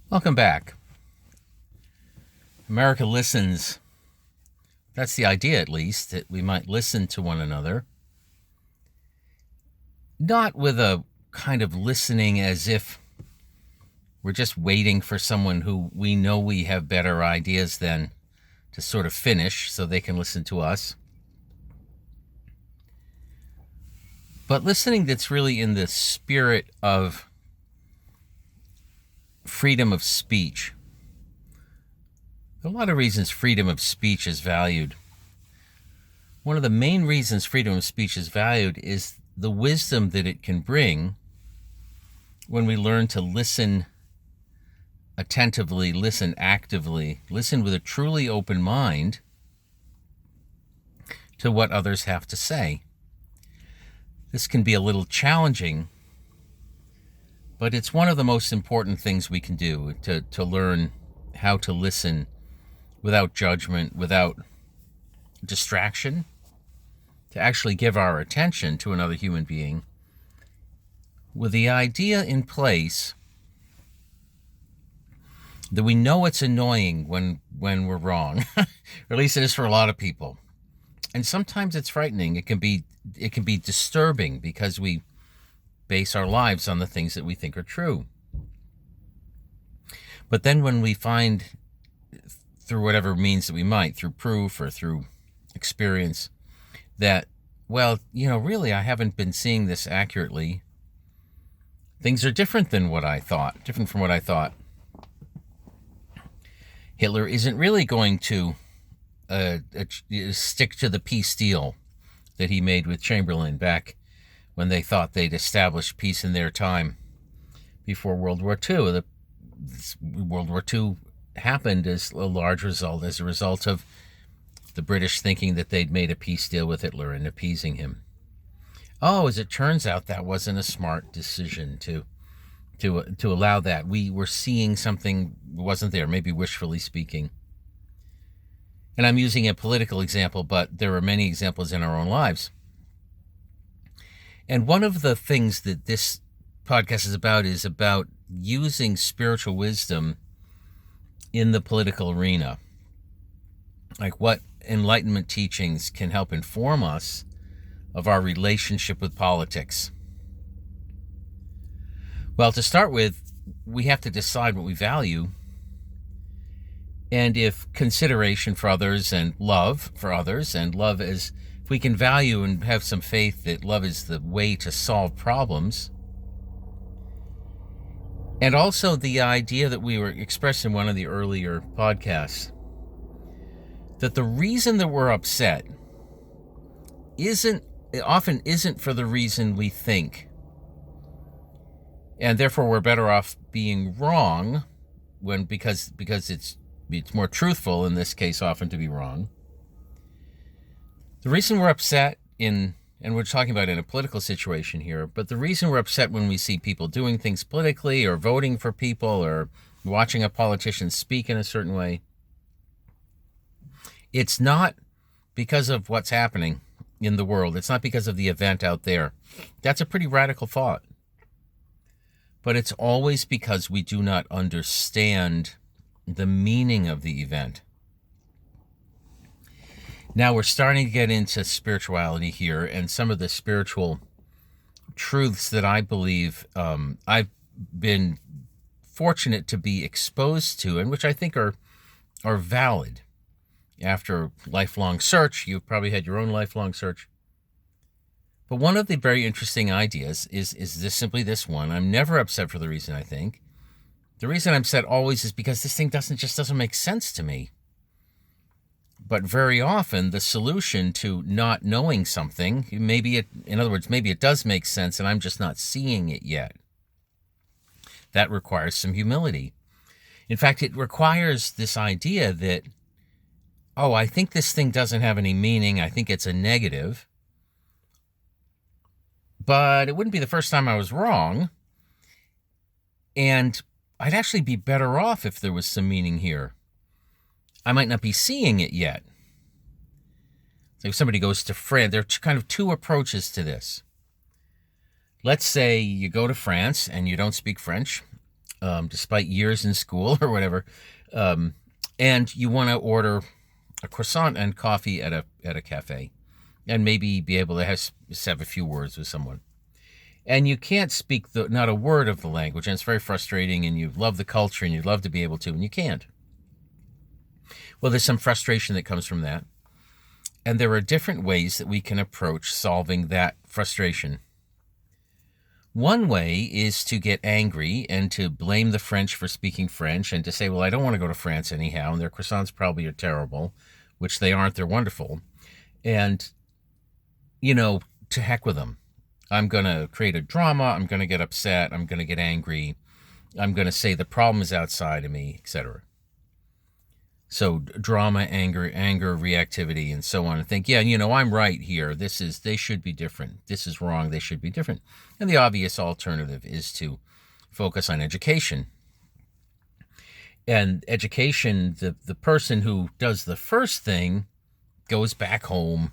Welcome back. America listens. That's the idea, at least, that we might listen to one another. Not with a kind of listening as if we're just waiting for someone who we know we have better ideas than to sort of finish so they can listen to us. But listening that's really in the spirit of freedom of speech. There are a lot of reasons freedom of speech is valued. One of the main reasons freedom of speech is valued is the wisdom that it can bring when we learn to listen attentively, listen actively, listen with a truly open mind to what others have to say. This can be a little challenging, but it's one of the most important things we can do to learn how to listen without judgment, without distraction, to actually give our attention to another human being with the idea in place that we know it's annoying when we're wrong, or at least it is for a lot of people. And sometimes it's frightening. It can be disturbing because we base our lives on the things that we think are true. But then when we find, through whatever means that we might, through proof or through experience, that, well, really I haven't been seeing this accurately. Things are different from what I thought. Hitler isn't really going to stick to the peace deal that he made with Chamberlain back when they thought they'd established peace in their time before World War II. World War II happened as a result of the British thinking that they'd made a peace deal with Hitler and appeasing him. Oh, as it turns out, that wasn't a smart decision to allow that. We were seeing something wasn't there, maybe wishfully speaking. And I'm using a political example, but there are many examples in our own lives. And one of the things that this podcast is about using spiritual wisdom in the political arena. Like what Enlightenment teachings can help inform us of our relationship with politics. Well, to start with, we have to decide what we value. And if consideration for others and love for others, and love is, if we can value and have some faith that love is the way to solve problems. And also the idea that we were expressed in one of the earlier podcasts, that the reason that we're upset often isn't for the reason we think. And therefore we're better off being wrong because it's more truthful in this case often to be wrong. The reason we're upset and we're talking about in a political situation here, but the reason we're upset when we see people doing things politically or voting for people or watching a politician speak in a certain way, it's not because of what's happening in the world. It's not because of the event out there. That's a pretty radical thought. But it's always because we do not understand the meaning of the event. Now we're starting to get into spirituality here and some of the spiritual truths that I believe I've been fortunate to be exposed to and which I think are valid. After lifelong search, you've probably had your own lifelong search. But one of the very interesting ideas is simply this one. I'm never upset for the reason I think. The reason I'm upset always is because this thing doesn't make sense to me. But very often the solution to not knowing something, maybe it does make sense and I'm just not seeing it yet. That requires some humility. In fact, it requires this idea that, oh, I think this thing doesn't have any meaning. I think it's a negative. But it wouldn't be the first time I was wrong. And I'd actually be better off if there was some meaning here. I might not be seeing it yet. So if somebody goes to France, there are kind of two approaches to this. Let's say you go to France and you don't speak French, despite years in school or whatever, and you want to order a croissant and coffee at a cafe, and maybe be able to have a few words with someone. And you can't speak not a word of the language, and it's very frustrating, and you love the culture, and you'd love to be able to, and you can't. Well, there's some frustration that comes from that. And there are different ways that we can approach solving that frustration. One way is to get angry and to blame the French for speaking French and to say, well, I don't want to go to France anyhow, and their croissants probably are terrible, which they aren't, they're wonderful. And, to heck with them. I'm going to create a drama, I'm going to get upset, I'm going to get angry, I'm going to say the problem is outside of me, etc. So drama, anger, reactivity, and so on. And think, I'm right here. They should be different. This is wrong. They should be different. And the obvious alternative is to focus on education. And education, the person who does the first thing goes back home,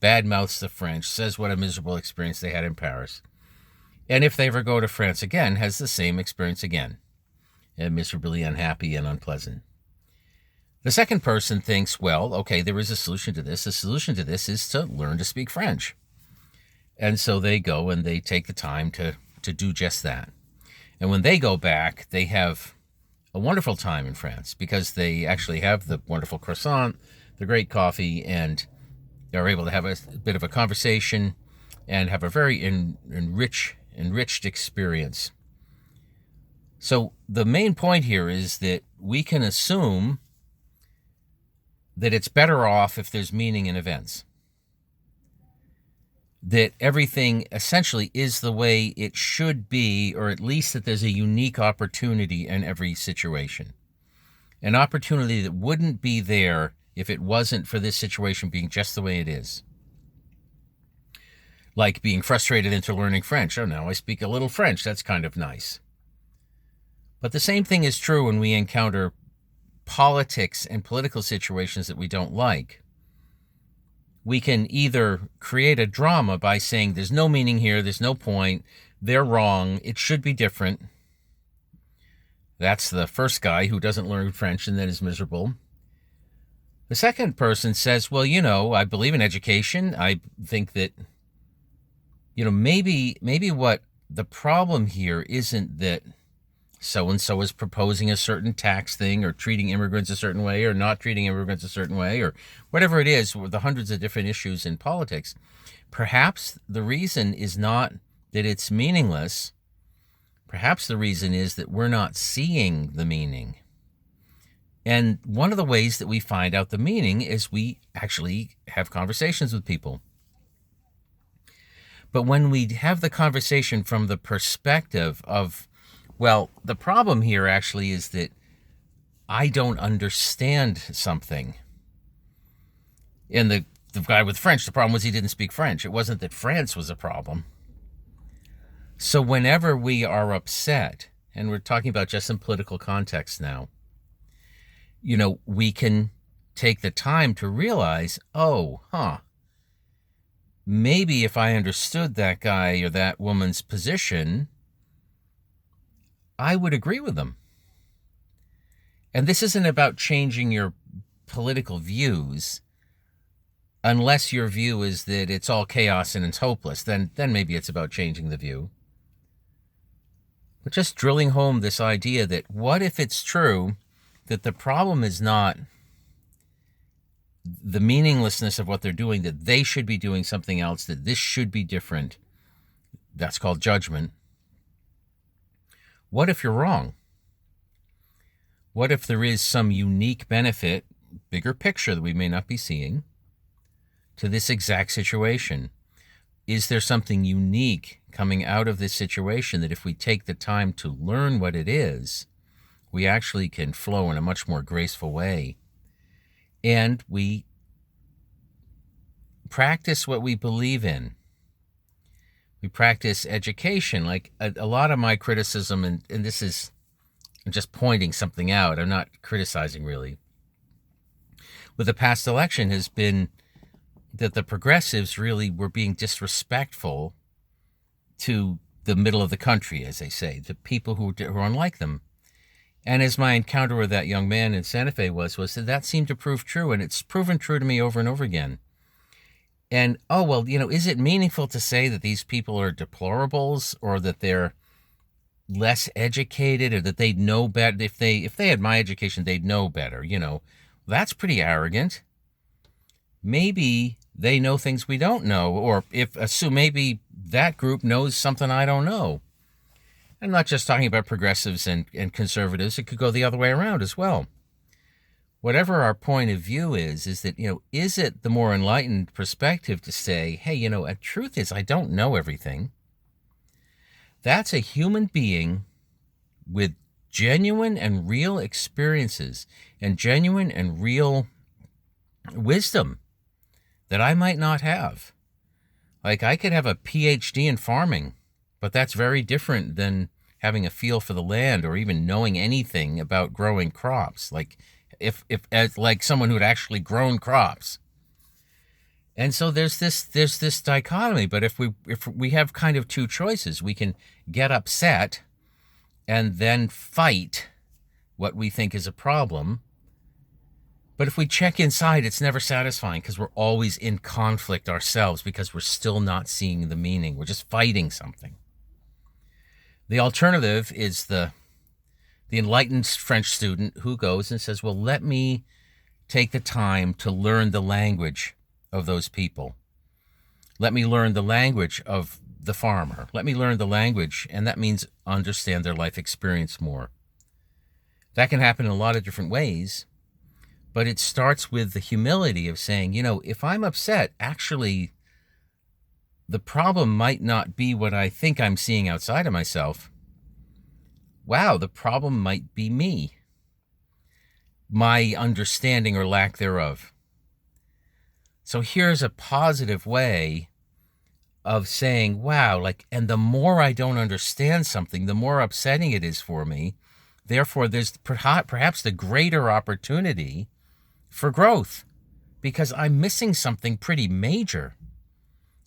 badmouths the French, says what a miserable experience they had in Paris. And if they ever go to France again, has the same experience again. And miserably unhappy and unpleasant. The second person thinks, well, okay, there is a solution to this. The solution to this is to learn to speak French. And so they go and they take the time to do just that. And when they go back, they have a wonderful time in France because they actually have the wonderful croissant, the great coffee, and they're able to have a bit of a conversation and have a very enriched experience. So the main point here is that we can assume that it's better off if there's meaning in events. That everything essentially is the way it should be, or at least that there's a unique opportunity in every situation. An opportunity that wouldn't be there if it wasn't for this situation being just the way it is. Like being frustrated into learning French. Oh, now I speak a little French. That's kind of nice. But the same thing is true when we encounter politics and political situations that we don't like. We can either create a drama by saying there's no meaning here, there's no point, they're wrong, it should be different. That's the first guy who doesn't learn French and then is miserable. The second person says, well, I believe in education. I think that, maybe what the problem here isn't that so-and-so is proposing a certain tax thing or treating immigrants a certain way or not treating immigrants a certain way or whatever it is, with the hundreds of different issues in politics. Perhaps the reason is not that it's meaningless. Perhaps the reason is that we're not seeing the meaning. And one of the ways that we find out the meaning is we actually have conversations with people. But when we have the conversation from the perspective of, well, the problem here actually is that I don't understand something. And the guy with French, the problem was he didn't speak French. It wasn't that France was a problem. So whenever we are upset, and we're talking about just some political context now, we can take the time to realize, maybe if I understood that guy or that woman's position, I would agree with them. And this isn't about changing your political views, unless your view is that it's all chaos and it's hopeless. Then maybe it's about changing the view. But just drilling home this idea that what if it's true that the problem is not the meaninglessness of what they're doing, that they should be doing something else, that this should be different. That's called judgment. What if you're wrong? What if there is some unique benefit, bigger picture that we may not be seeing, to this exact situation? Is there something unique coming out of this situation that if we take the time to learn what it is, we actually can flow in a much more graceful way? And we practice what we believe in. We practice education. Like a lot of my criticism, and this is, I'm just pointing something out, I'm not criticizing really, with the past election has been that the progressives really were being disrespectful to the middle of the country, as they say, the people who are unlike them. And as my encounter with that young man in Santa Fe was that seemed to prove true, and it's proven true to me over and over again. And, oh, well, is it meaningful to say that these people are deplorables, or that they're less educated, or that they'd know better? If they had my education, they'd know better, That's pretty arrogant. Maybe they know things we don't know, or maybe that group knows something I don't know. I'm not just talking about progressives and conservatives. It could go the other way around as well. Whatever our point of view is that, is it the more enlightened perspective to say, hey, the truth is I don't know everything. That's a human being with genuine and real experiences and genuine and real wisdom that I might not have. Like, I could have a PhD in farming, but that's very different than having a feel for the land or even knowing anything about growing crops. Like, if like someone who had actually grown crops. And so there's this dichotomy. But if we have kind of two choices, we can get upset and then fight what we think is a problem. But if we check inside, it's never satisfying, because we're always in conflict ourselves, because we're still not seeing the meaning. We're just fighting something. The alternative is the enlightened French student who goes and says, well, let me take the time to learn the language of those people. Let me learn the language of the farmer. Let me learn the language, and that means understand their life experience more. That can happen in a lot of different ways, but it starts with the humility of saying, if I'm upset, actually, the problem might not be what I think I'm seeing outside of myself. Wow, the problem might be me, my understanding or lack thereof. So here's a positive way of saying, wow, and the more I don't understand something, the more upsetting it is for me. Therefore, there's perhaps the greater opportunity for growth, because I'm missing something pretty major.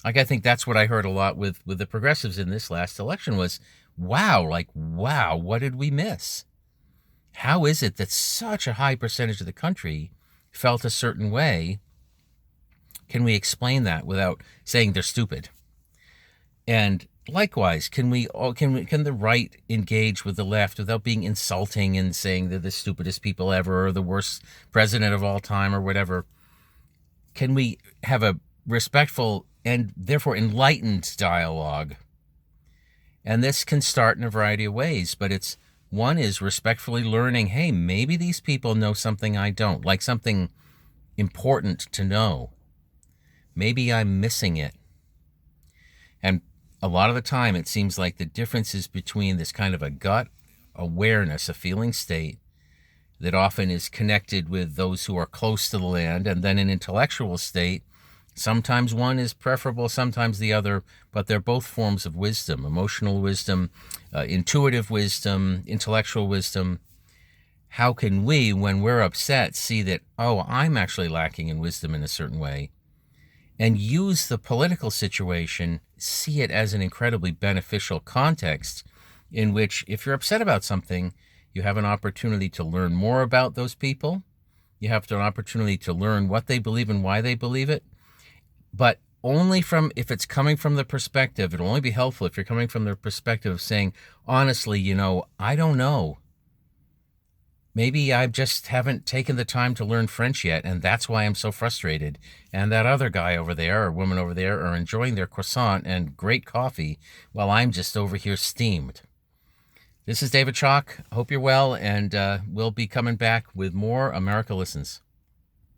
I think that's what I heard a lot with the progressives in this last election was, wow, what did we miss? How is it that such a high percentage of the country felt a certain way? Can we explain that without saying they're stupid? And likewise, can the right engage with the left without being insulting and saying they're the stupidest people ever or the worst president of all time or whatever? Can we have a respectful and therefore enlightened dialogue? And this can start in a variety of ways, but one is respectfully learning, hey, maybe these people know something I don't, like something important to know. Maybe I'm missing it. And a lot of the time, it seems like the difference is between this kind of a gut awareness, a feeling state that often is connected with those who are close to the land, and then an intellectual state. Sometimes one is preferable, sometimes the other, but they're both forms of wisdom, emotional wisdom, intuitive wisdom, intellectual wisdom. How can we, when we're upset, see that, oh, I'm actually lacking in wisdom in a certain way, and use the political situation, see it as an incredibly beneficial context in which, if you're upset about something, you have an opportunity to learn more about those people. You have an opportunity to learn what they believe and why they believe it. But only if it's coming from the perspective, it'll only be helpful if you're coming from the perspective of saying, honestly, I don't know. Maybe I just haven't taken the time to learn French yet, and that's why I'm so frustrated. And that other guy over there or woman over there are enjoying their croissant and great coffee while I'm just over here steamed. This is David Schocik. Hope you're well, and we'll be coming back with more America Listens.